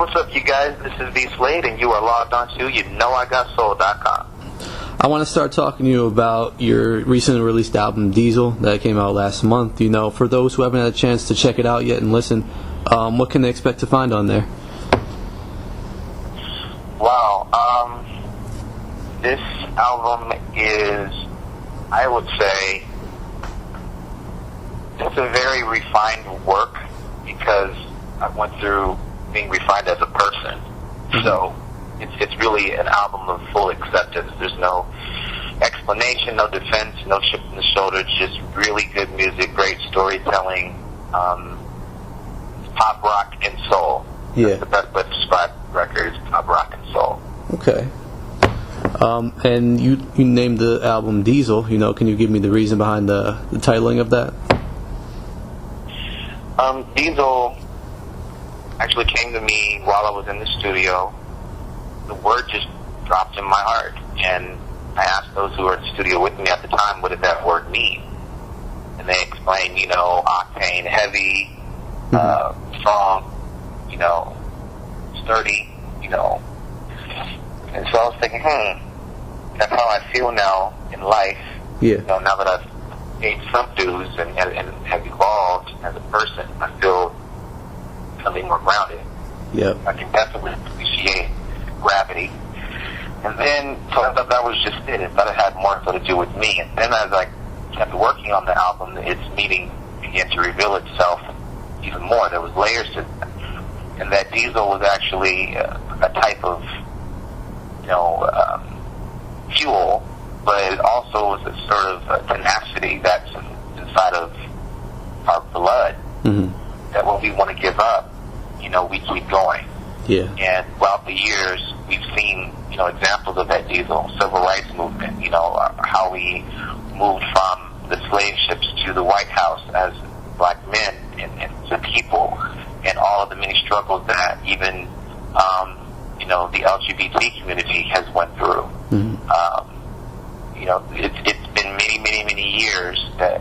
what's up, you guys? This is Slade, and you are logged on to YouKnowIGotSoul.com. I want to start talking to you about your recently released album, Diesel, that came out last month. You know, for those who haven't had a chance to check it out yet and listen, what can they expect to find on there? Wow, this album is, I would say, it's a very refined work because I went through being refined as a person. Mm-hmm. So it's really an album of full acceptance. There's no explanation, no defense, no chip in the shoulder, just really good music, great storytelling, pop, rock, and soul. Yeah. That's the best way to describe the record, is pop, rock, and soul. Okay. And you named the album Diesel. You know, can you give me the reason behind the titling of that? Diesel actually came to me while I was in the studio. The word just dropped in my heart, and I asked those who were in the studio with me at the time, what did that word mean? And they explained, you know, octane, heavy, strong, you know, sturdy, you know. And so I was thinking, that's how I feel now in life. Yeah. You know, now that I've paid some dues and have evolved as a person, I feel something more grounded. Yep. I can definitely appreciate gravity. And then, so I thought that was just it. I thought it had more so to do with me. And then as I kept working on the album, its meaning began to reveal itself even more. There was layers to it. And that Diesel was actually a type of, you know, fuel, but it also was a sort of tenacity that's inside of our blood, that when we want to give up, you know, we keep going. Yeah. And throughout the years, we've seen, you know, examples of that Diesel, civil rights movement, you know, how we moved from the slave ships to the White House as black men and the people, and all of the many struggles that even, you know, the LGBT community has went through. You know, it's been many years that,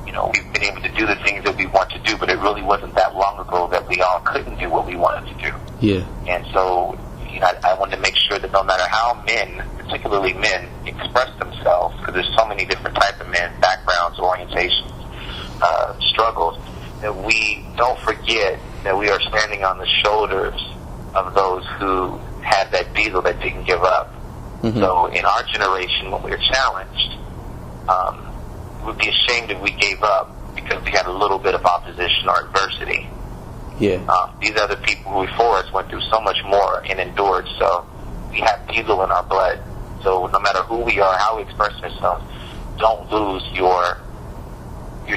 you know, we've been able to do the things that we want to do, but it really wasn't that long ago that we all couldn't do what we wanted to do. Yeah. And so, you know, I wanted to make sure that no matter how men, particularly men, express themselves, because there's so many different types of men, backgrounds, orientations, struggles, that we don't forget that we are standing on the shoulders of those who had that Diesel that didn't give up. So in our generation, when we were challenged, we would be ashamed if we gave up because we had a little bit of opposition or adversity. Yeah. These other people who before us went through so much more and endured, so we have Diesel in our blood. So no matter who we are, how we express ourselves, don't lose your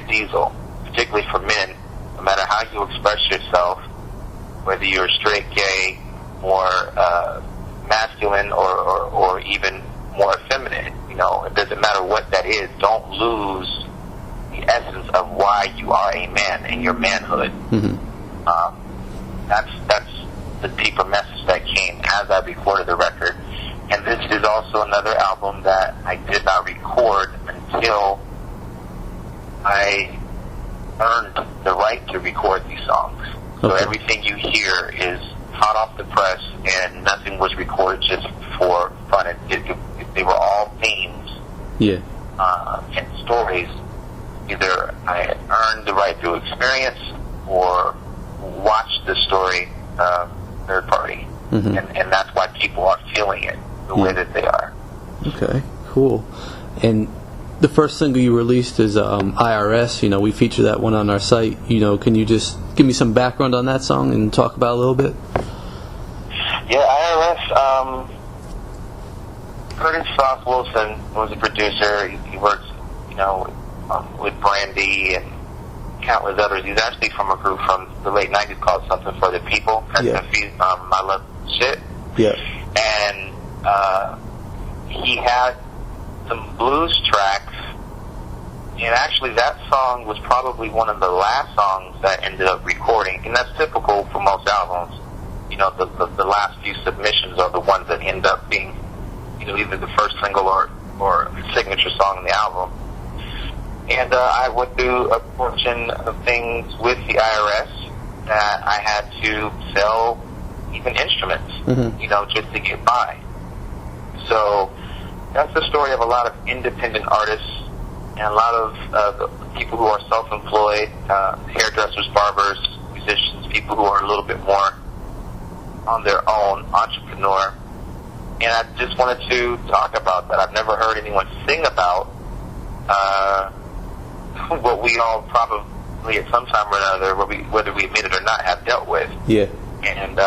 Diesel, particularly for men. No matter how you express yourself, whether you're straight, gay, more masculine, or even more effeminate, you know, it doesn't matter what that is. Don't lose the essence of why you are a man and your manhood. That's the deeper message that came as I recorded the record. And this is also another album that I did not record until I earned the right to record these songs. So everything you hear is hot off the press, and nothing was recorded just for fun. They were all themes, and stories. Either I had earned the right through experience or watched the story third party, and that's why people are feeling it the way that they are. Okay, cool. And the first single you released is I.R.S. You know, we feature that one on our site. You know, can you just give me some background on that song and talk about it a little bit? Yeah, I.R.S. Curtis Sauce Wilson was a producer. He works, you know, with Brandy and countless others. He's actually from a group from the late 90s called Something for the People. I Love Shit. Yeah. And he had some blues tracks, and actually that song was probably one of the last songs that I ended up recording, and that's typical for most albums. You know, the last few submissions are the ones that end up being, you know, either the first single or the signature song in the album. And I went through a portion of things with the I.R.S. that I had to sell even instruments, just to get by. So that's the story of a lot of independent artists and a lot of people who are self-employed, hairdressers, barbers, musicians, people who are a little bit more on their own, entrepreneur. And I just wanted to talk about that. I've never heard anyone sing about what we all probably at some time or another, whether we admit it or not, have dealt with. Yeah. And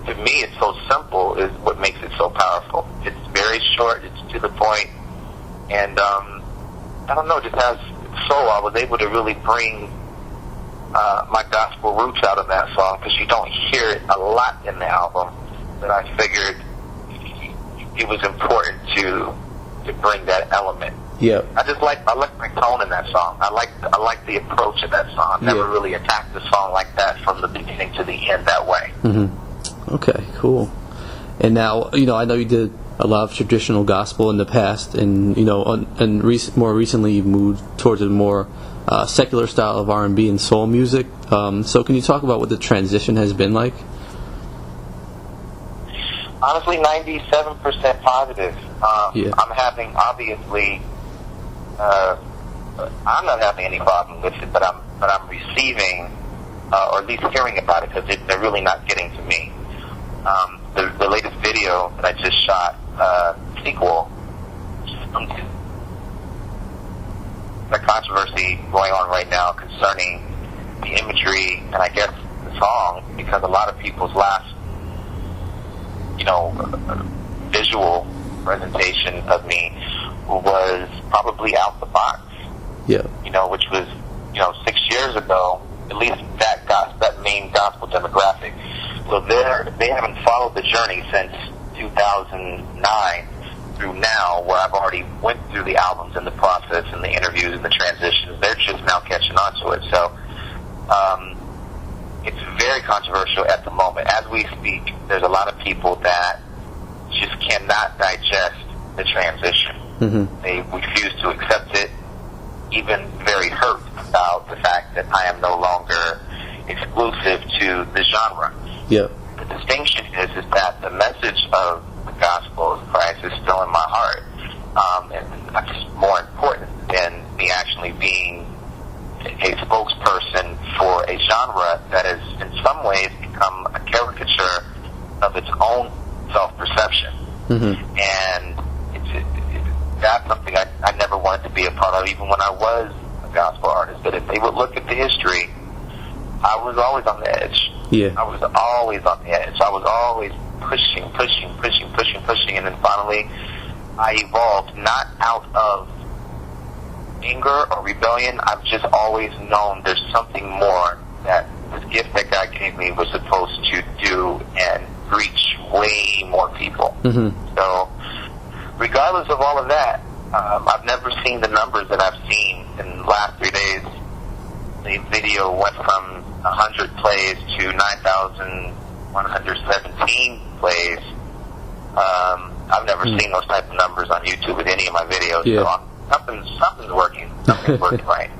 to me, it's so simple is what makes it so powerful. It's very short, it's to the point, and I don't know, just as soul, I was able to really bring my gospel roots out of that song, because you don't hear it a lot in the album, but I figured it was important to bring that element. Yeah. I like my tone in that song. I like the approach of that song. I've never really attacked the song like that from the beginning to the end that way. Mm-hmm. Okay, cool. And now, I know you did a lot of traditional gospel in the past, and more recently you moved towards a more secular style of R&B and soul music. So can you talk about what the transition has been like? Honestly, 97% positive. I'm having, obviously, I'm not having any problem with it, but I'm receiving, or at least hearing about it, because they're really not getting to me. The latest video that I just shot, sequel, the controversy going on right now concerning the imagery and I guess the song, because a lot of people's last visual presentation of me was probably out the box. Yeah. Which was 6 years ago, at least that main gospel demographic. So they haven't followed the journey since 2009 through now, where I've already went through the albums and the process and the interviews and the transitions. They're just now catching on to it. So it's very controversial at the moment. As we speak, there's a lot of people that just cannot digest the transition. Mm-hmm. They refuse to accept it, even very hurt about the fact that I am no longer exclusive to the genre. Yep. The distinction is that the message of the gospel of Christ is still in my heart, and that's more important than me actually being a spokesperson for a genre that has in some ways become a caricature of its own self-perception. Mm-hmm. And that's something I never wanted to be a part of, even when I was a gospel artist. But if they would look at the history, I was always on the edge. Yeah. I was always on the edge. I was always pushing, and then finally I evolved, not out of anger or rebellion. I've just always known there's something more that this gift that God gave me was supposed to do and reach way more people. Mm-hmm. So regardless of all of that, I've never seen the numbers that I've seen in the last 3 days. The video went from 100 plays to 9,117 plays. I've never seen those type of numbers on YouTube with any of my videos. Yeah. So something's working. Something's working right.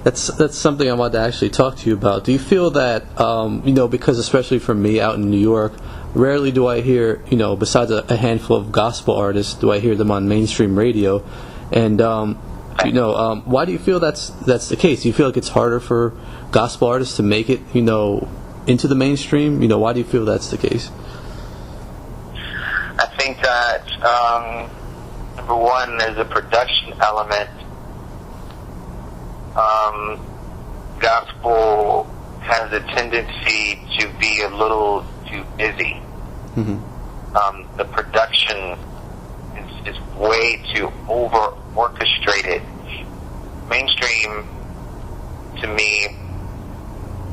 That's something I wanted to actually talk to you about. Do you feel that, because especially for me out in New York, rarely do I hear, besides a handful of gospel artists, do I hear them on mainstream radio. And, why do you feel that's the case? Do you feel like it's harder for gospel artists to make it, into the mainstream? Why do you feel that's the case? I think that, number one, there's a production element. Gospel has a tendency to be a little too busy. Mm-hmm. The production is way too over-orchestrated. Mainstream, to me,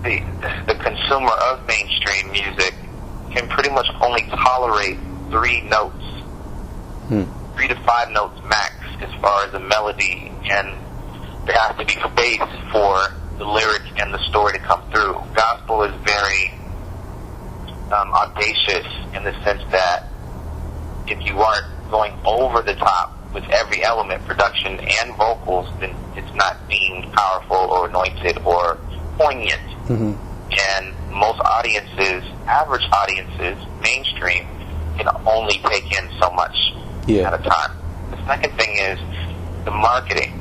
the consumer of mainstream music can pretty much only tolerate 3 notes, 3 to 5 notes max as far as a melody, and there has to be space for the lyric and the story to come through. Gospel is very audacious in the sense that if you aren't going over the top with every element, production and vocals, then it's not being powerful or anointed or poignant. Mm-hmm. And most audiences, average audiences, mainstream, can only take in so much at a time. The second thing is the marketing.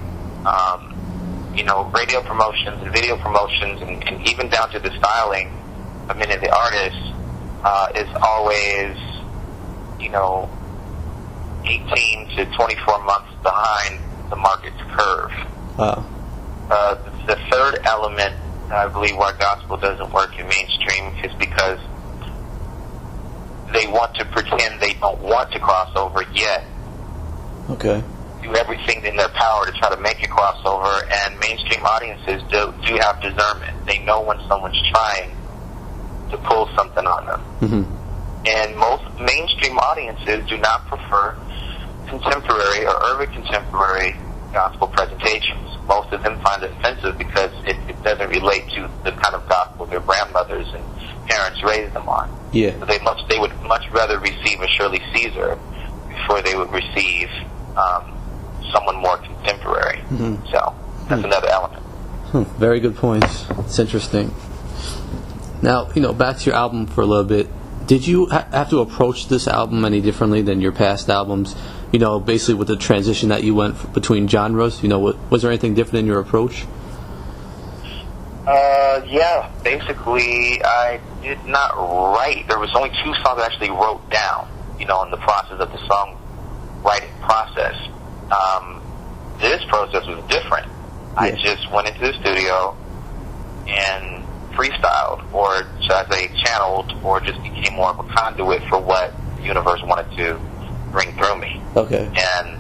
Radio promotions and video promotions, and even down to the styling of many of the artists is always, 18 to 24 months behind the market's curve. Wow. The third element, I believe, why gospel doesn't work in mainstream is because they want to pretend they don't want to cross over yet. Okay. Do everything in their power to try to make a crossover, and mainstream audiences do have discernment. They know when someone's trying to pull something on them. Mm-hmm. And most mainstream audiences do not prefer contemporary or urban contemporary gospel presentations. Most of them find it offensive because it doesn't relate to the kind of gospel their grandmothers and parents raised them on. Yeah. So they would much rather receive a Shirley Caesar before they would receive someone more contemporary. Mm-hmm. So that's another element. Very good points. It's interesting. Now, back to your album for a little bit. Did you have to approach this album any differently than your past albums? Basically with the transition that you went between genres. Was there anything different in your approach? Yeah. Basically, I did not write. There was only 2 songs I actually wrote down, in the process of the songwriting process. This process was different. Yeah. I just went into the studio and freestyled, or should I say channeled, or just became more of a conduit for what the universe wanted to bring through me. Okay. And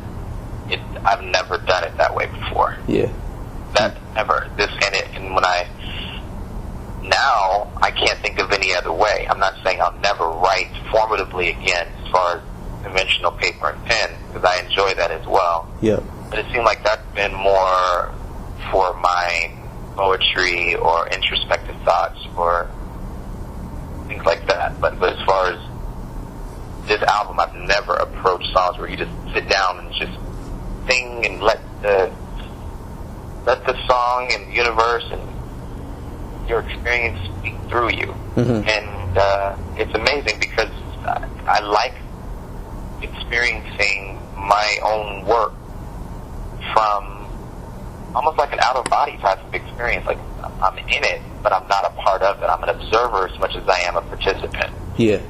I've never done it that way before. Yeah. That ever. And when now I can't think of any other way. I'm not saying I'll never write formatively again as far as conventional paper and pen, because I enjoy that as well. Yeah. But it seemed like that's been more for my poetry or introspective thoughts or things like that. But as far as this album, I've never approached songs where you just sit down and just sing and let the song and the universe and your experience speak through you. Mm-hmm. And it's amazing because I like experiencing my own work from almost like an out-of-body type of experience. Like, I'm in it, but I'm not a part of it. I'm an observer as much as I am a participant. Yeah.